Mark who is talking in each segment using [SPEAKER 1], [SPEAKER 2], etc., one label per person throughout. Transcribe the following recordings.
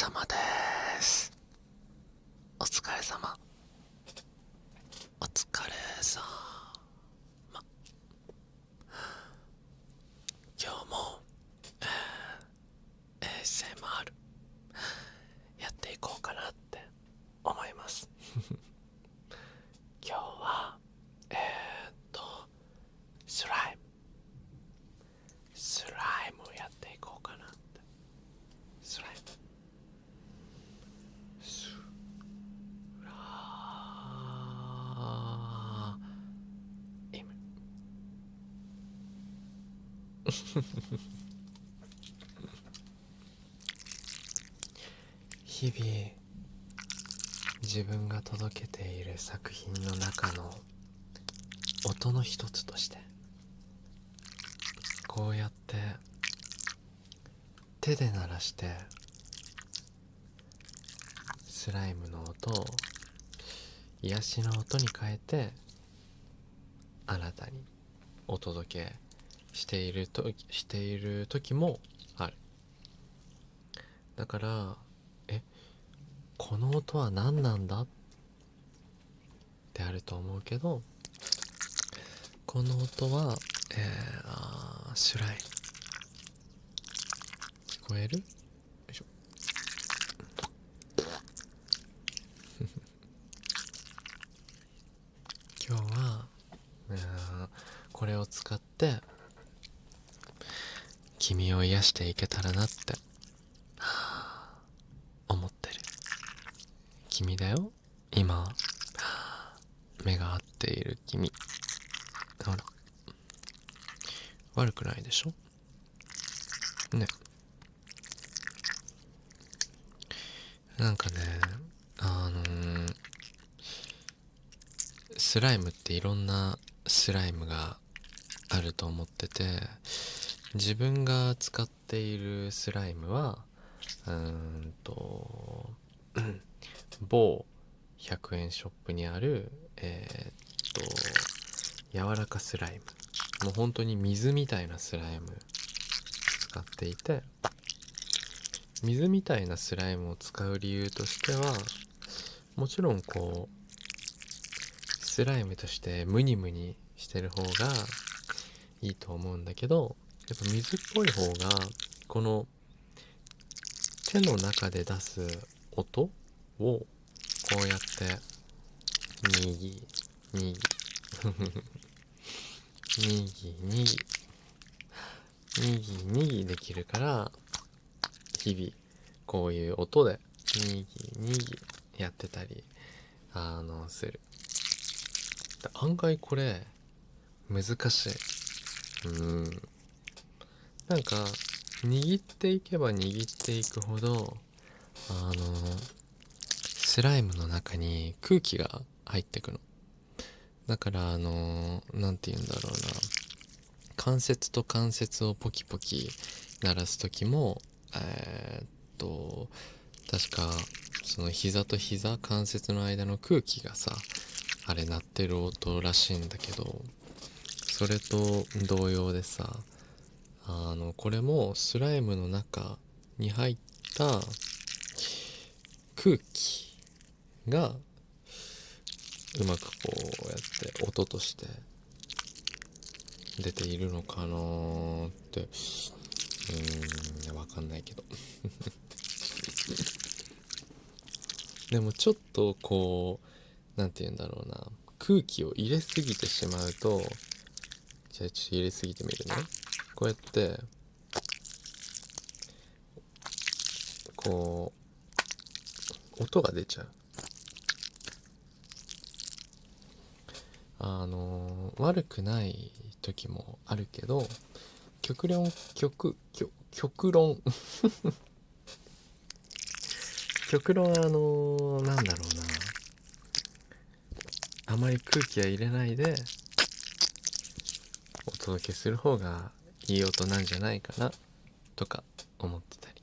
[SPEAKER 1] 様です。お疲れ様。お疲れ様。今日も、ASMR やっていこうかなって思います。今日はスライムをやっていこうかなって。スライム日々自分が届けている作品の中の音の一つとして、こうやって手で鳴らしてスライムの音を癒しの音に変えてあなたにお届けしている時もある。だからこの音は何なんだってあると思うけど、この音は、スライム。聞こえる？よいしょ。今日は、これを使って君を癒していけたらなって思ってる。君だよ、今目が合っている君。ほら、悪くないでしょね。なんかね、スライムっていろんなスライムがあると思ってて、自分が使っているスライムは某100円ショップにある柔らかスライム、もう本当に水みたいなスライム使っていて、水みたいなスライムを使う理由としては、もちろんこうスライムとしてムニムニしてる方がいいと思うんだけど、やっぱ水っぽい方がこの手の中で出す音をこうやってにぎにぎにぎにぎにぎにぎできるから、日々こういう音でにぎにぎやってたりする。案外これ難しい。なんか握っていけば握っていくほどスライムの中に空気が入ってくの。だからなんて言うんだろうな、関節と関節をポキポキ鳴らす時も確かその膝と膝、関節の間の空気がさ、あれ鳴ってる音らしいんだけど、それと同様でさ、これもスライムの中に入った空気がうまくこうやって音として出ているのかなーって、わかんないけどでもちょっとこう、なんて言うんだろうな、空気を入れすぎてしまうと、じゃあちょっと入れすぎてみるね。こうやってこう音が出ちゃう。悪くない時もあるけど、極論極論なんだろうな、あまり空気は入れないでお届けする方がいい音なんじゃないかなとか思ってたり。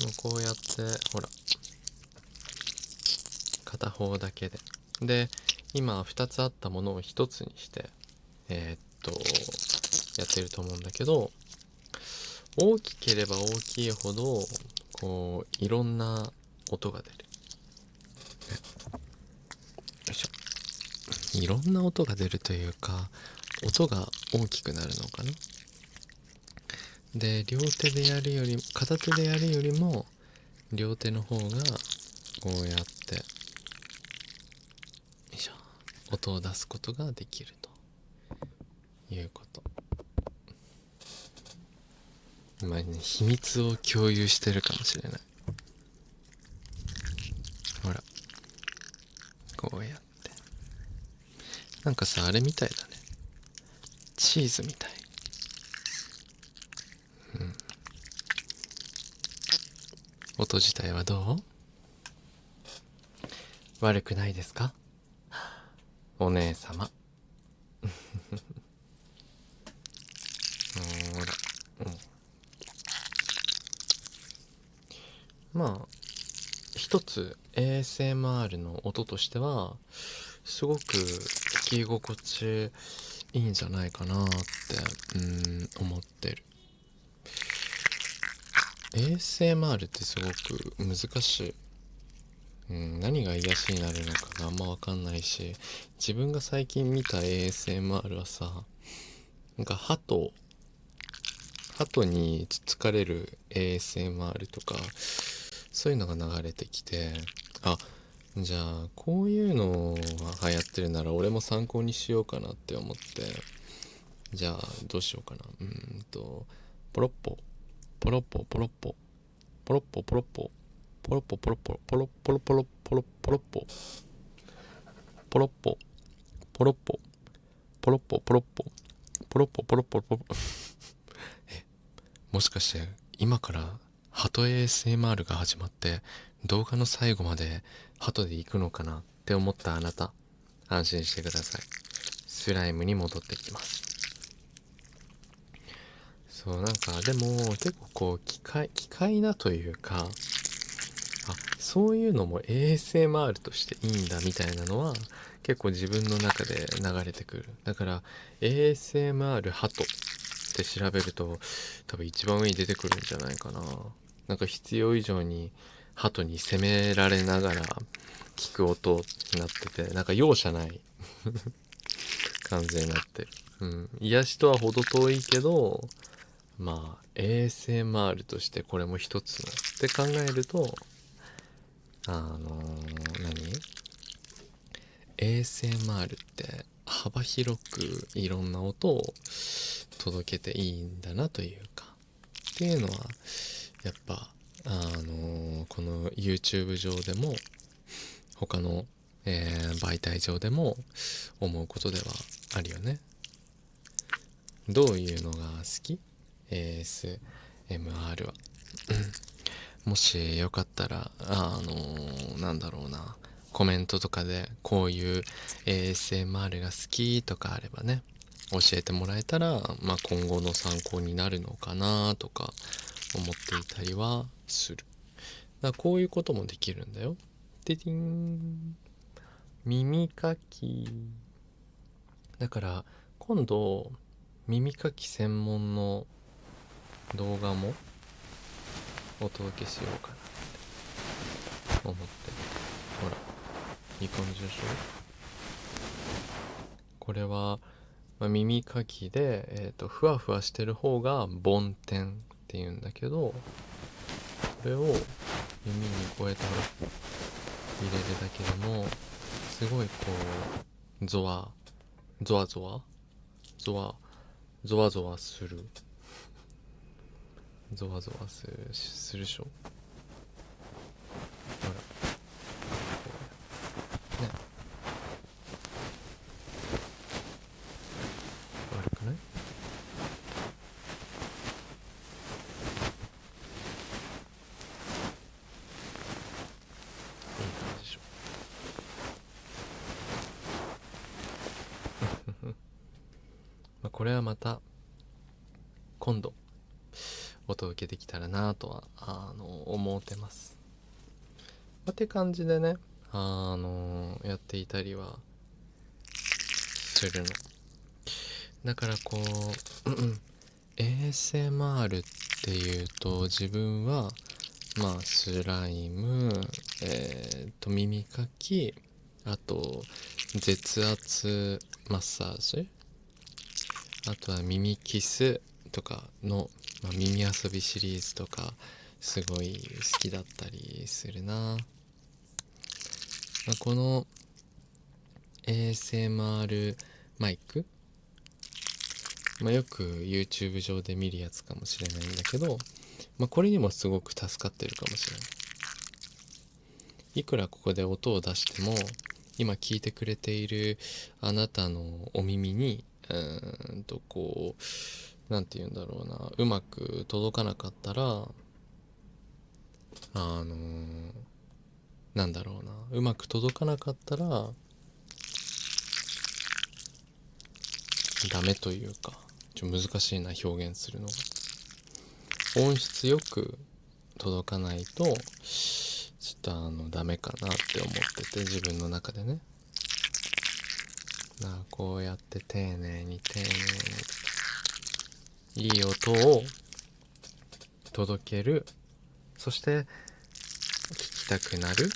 [SPEAKER 1] もうこうやってほら、片方だけで今2つあったものを1つにしてやってると思うんだけど、大きければ大きいほどこういろんな音が出る。よいしょ。いろんな音が出るというか、音が大きくなるのかな。で、両手でやるより、片手でやるよりも両手の方がこうやってよいしょ、音を出すことができるということ。まあね、秘密を共有してるかもしれない。ほら、こうやって、なんかさ、あれみたいだね。チーズみたい。音自体はどう？悪くないですか、お姉様。ほら、まあ一つ ASMR の音としてはすごく聞き心地いいんじゃないかなって思ってる。 ASMR ってすごく難しい。何が癒しになるのかがあんま分かんないし、自分が最近見た ASMR はさ、なんか鳩につつかれる ASMR とか、そういうのが流れてきて、あ、じゃあこういうのが流行ってるなら俺も参考にしようかなって思って、じゃあどうしようかな。ポロッポポロッポポロッポポロッポポロッポポロッポポロッポポロッポロポロポロポロッポポロッポポロッポポロッポポロッポポロッポポロッポポロもしかして今から鳩 ASMR が始まって動画の最後まで鳩で行くのかなって思ったあなた、安心してください。スライムに戻ってきます。そう、なんかでも結構こう奇怪なというか、そういうのも ASMR としていいんだみたいなのは結構自分の中で流れてくる。だから ASMR ハトって調べると多分一番上に出てくるんじゃないかな。なんか必要以上にハトに責められながら聞く音になってて、なんか容赦ない感じになってる。癒しとは程遠いけど、まあ ASMR としてこれも一つのって考えると、ASMR って幅広くいろんな音を届けていいんだなというか、っていうのはやっぱこの YouTube 上でも他の、媒体上でも思うことではあるよね。どういうのが好き？ ASMR はもしよかったらなんだろうな、コメントとかでこういう ASMR が好きとかあればね、教えてもらえたら、まあ、今後の参考になるのかなとか思っていたりはする。だからこういうこともできるんだよ。ででん、耳かき。だから今度耳かき専門の動画もお届けしようかなと思って。ほら、いい感じでしょ。これは、耳かきで、ふわふわしてる方が梵天っていうんだけど、これを耳にこうやって入れるだけでもすごいこうゾワゾワゾワゾワゾワゾワする。ゾワゾワするでしょ。ほら、ね、悪くない？いい感じでしょ。これはまた今度お届けできたらなとは思ってます。って感じでね、やっていたりはするの。だからこう、ASMR っていうと自分はスライム、耳かき、あと絶圧マッサージ、あとは耳キスとかの、耳遊びシリーズとかすごい好きだったりするな。この ASMR マイク、よく YouTube 上で見るやつかもしれないんだけど、これにもすごく助かってるかもしれない。いくらここで音を出しても、今聞いてくれているあなたのお耳になんて言うんだろうな、うまく届かなかったら、なんだろうな、うまく届かなかったらダメというか、難しいな表現するのが。音質よく届かないとちょっとダメかなって思ってて、自分の中でね。こうやって丁寧にいい音を届ける、そして聞きたくなる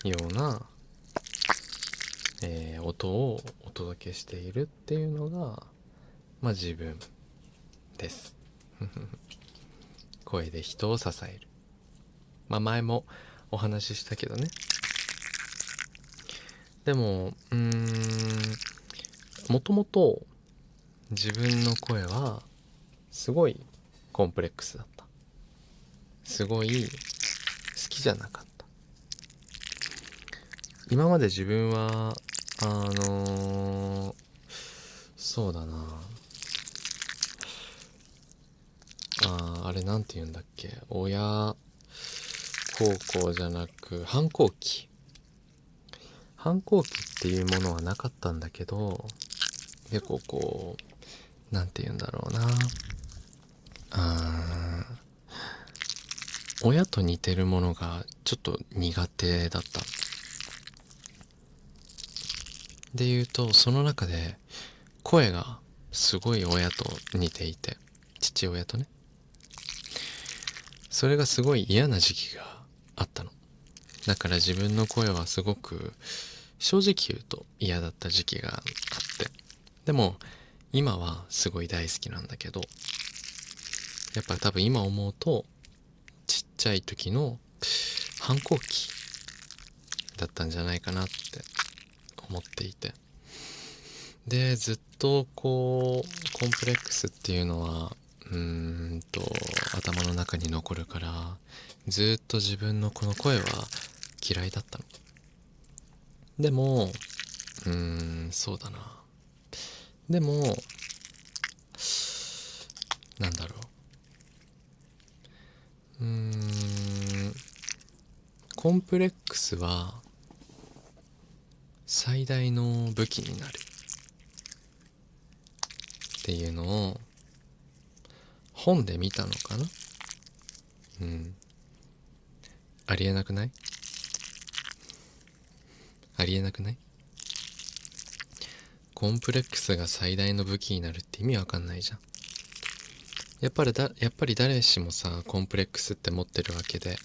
[SPEAKER 1] ような、音をお届けしているっていうのが自分です声で人を支える。前もお話ししたけどね。でももともと自分の声はすごいコンプレックスだった。すごい好きじゃなかった。今まで自分はそうだな、あれなんて言うんだっけ、親孝行じゃなく反抗期っていうものはなかったんだけど、結構なんて言うんだろうな、親と似てるものがちょっと苦手だった。で言うと、その中で声がすごい親と似ていて、父親とね、それがすごい嫌な時期があったの。だから自分の声はすごく正直言うと嫌だった時期があって、でも今はすごい大好きなんだけど、やっぱ多分今思うとちっちゃい時の反抗期だったんじゃないかなって思っていて、でずっとコンプレックスっていうのは頭の中に残るから、ずっと自分のこの声は嫌いだったの。でもそうだな、でもなんだろう、コンプレックスは最大の武器になるっていうのを本で見たのかな。ありえなくない？ありえなくない？コンプレックスが最大の武器になるって意味わかんないじゃん。やっぱり誰しもさ、コンプレックスって持ってるわけで、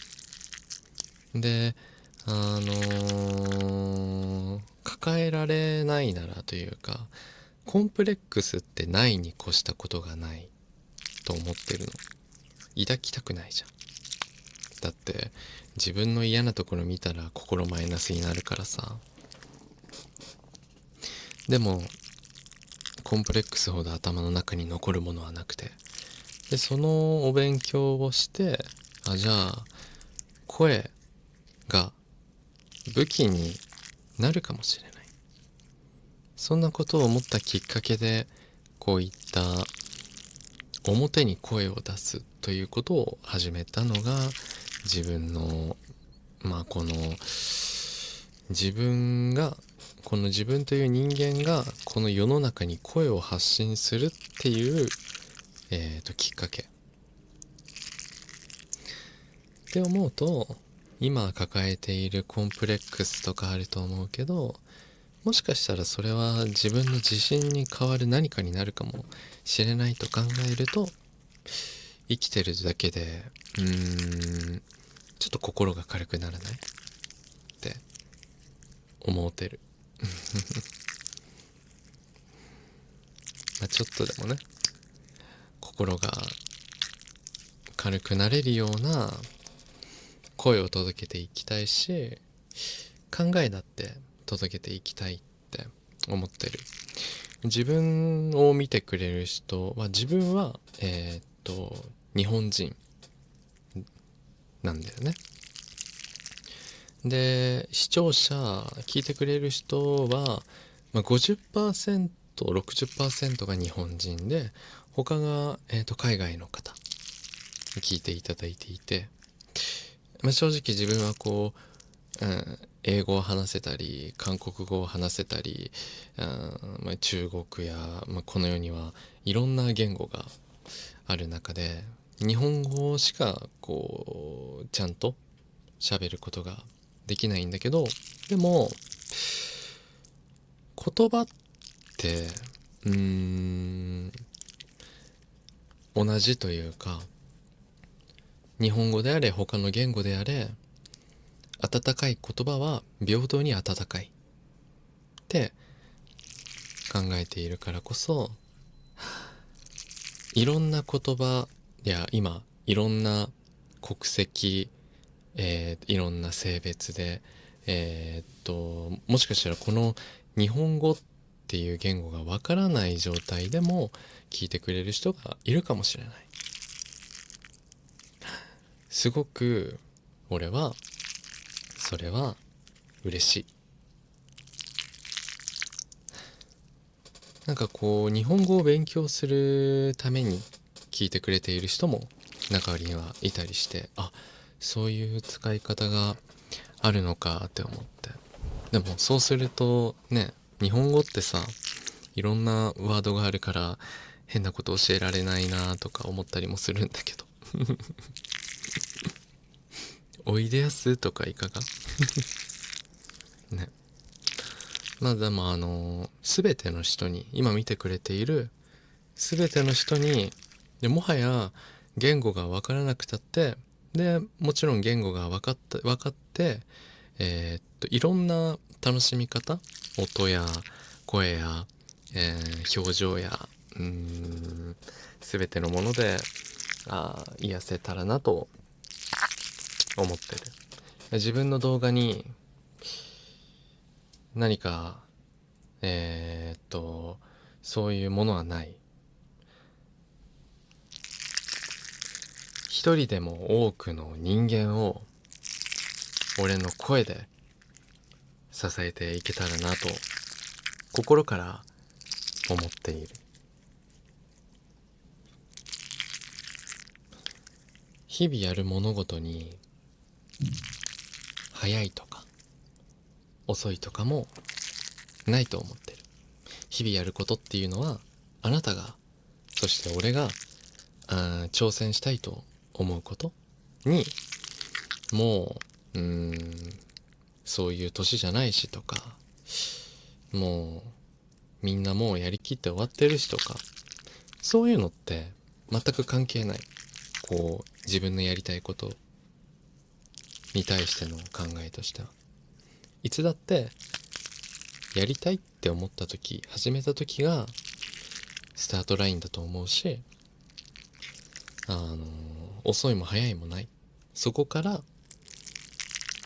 [SPEAKER 1] 抱えられないならというか、コンプレックスってないに越したことがないと思ってるの。抱きたくないじゃん。だって自分の嫌なところ見たら心マイナスになるからさ。でもコンプレックスほど頭の中に残るものはなくて、でそのお勉強をして、じゃあ声が武器になるかもしれない、そんなことを思ったきっかけで、こういった表に声を出すということを始めたのが、自分のこの自分という人間がこの世の中に声を発信するっていう、きっかけって思うと、今抱えているコンプレックスとかあると思うけど、もしかしたらそれは自分の自信に変わる何かになるかもしれないと考えると、生きてるだけでちょっと心が軽くならないって思うてるまあちょっとでもね、心が軽くなれるような声を届けていきたいし、考えだって届けていきたいって思ってる。自分を見てくれる人は、自分は日本人なんだよね。で、視聴者、聞いてくれる人は、50%、60% が日本人で、他が、海外の方聞いていただいていて、正直自分は英語を話せたり韓国語を話せたり、中国や、この世にはいろんな言語がある中で、日本語しかちゃんと喋ることができないんだけど、でも言葉って同じというか、日本語であれ他の言語であれ、温かい言葉は平等に温かいって考えているからこそ、いろんな言葉や今いろんな国籍、いろんな性別で、もしかしたらこの日本語っていう言語がわからない状態でも聞いてくれる人がいるかもしれない。すごく俺はそれは嬉しい。なんか日本語を勉強するために聞いてくれている人も中にはいたりして、あ、そういう使い方があるのかって思って。でもそうするとね、日本語ってさ、いろんなワードがあるから変なこと教えられないなとか思ったりもするんだけどおいでやすとかいかがね。でも全ての人に、今見てくれている全ての人に、もはや言語が分からなくたって、でもちろん言語が分かって、いろんな楽しみ方、音や声や、表情や全てのもので癒せたらなと思ってる。自分の動画に何かそういうものはない。一人でも多くの人間を俺の声で支えていけたらなと心から思っている。日々やる物事に早いとか遅いとかもないと思ってる。日々やることっていうのは、あなたが、そして俺が挑戦したいと思うことに、もうそういう年じゃないしとか、もうみんなもうやりきって終わってるしとか、そういうのって全く関係ない。自分のやりたいことに対しての考えとしては、いつだってやりたいって思った時、始めた時がスタートラインだと思うし、遅いも早いもない。そこから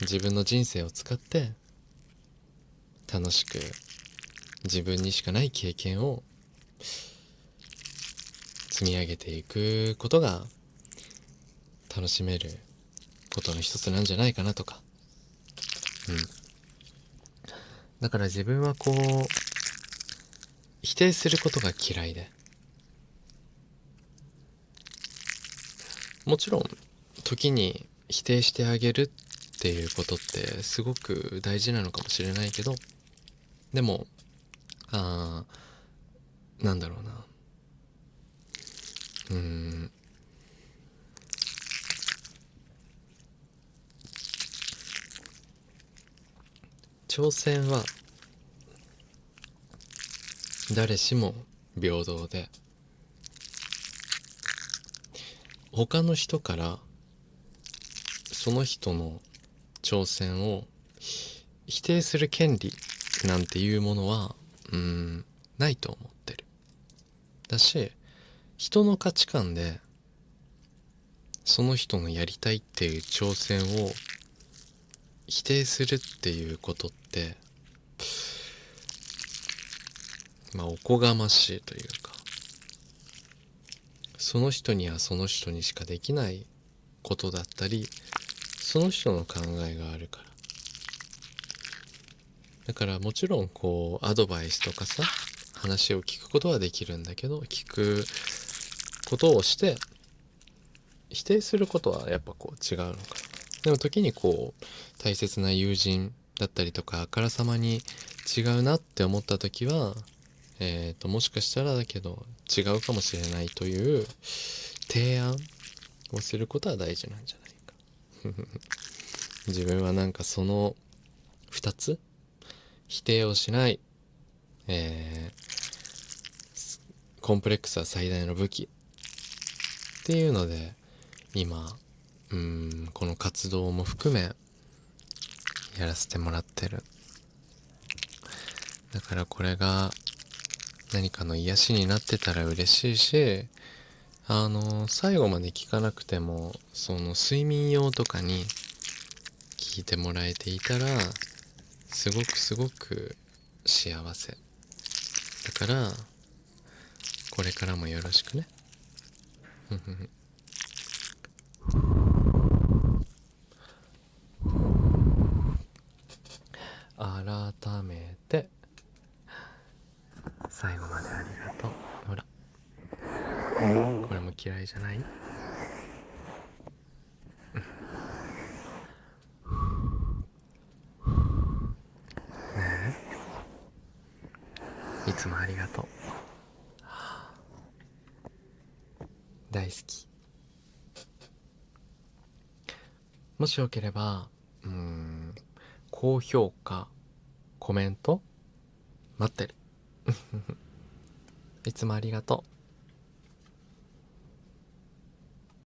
[SPEAKER 1] 自分の人生を使って楽しく自分にしかない経験を積み上げていくことが楽しめることの一つなんじゃないかなとか。だから自分は否定することが嫌いで、もちろん時に否定してあげるっていうことってすごく大事なのかもしれないけど、でもなんだろうな、挑戦は誰しも平等で、他の人からその人の挑戦を否定する権利なんていうものはないと思ってる。だし、人の価値観でその人のやりたいっていう挑戦を否定するっていうことって、おこがましいというか、その人にはその人にしかできないことだったり、その人の考えがあるから。だからもちろんこうアドバイスとかさ、話を聞くことはできるんだけど、聞くことをして否定することはやっぱこう違うのかな。でも時にこう大切な友人だったりとかあからさまに違うなって思った時は、もしかしたらだけど違うかもしれないという提案をすることは大事なんじゃないか。自分はなんかその2つ、否定をしない、コンプレックスは最大の武器っていうので今この活動も含めやらせてもらってる。だからこれが何かの癒しになってたら嬉しいし、最後まで聞かなくてもその睡眠用とかに聞いてもらえていたらすごくすごく幸せだから、これからもよろしくね。改めて最後までありがとう。ほら、これも嫌いじゃない？ねえ、いつもありがとう。大好き。もしよければ高評価、コメント待ってる。いつもありがとう。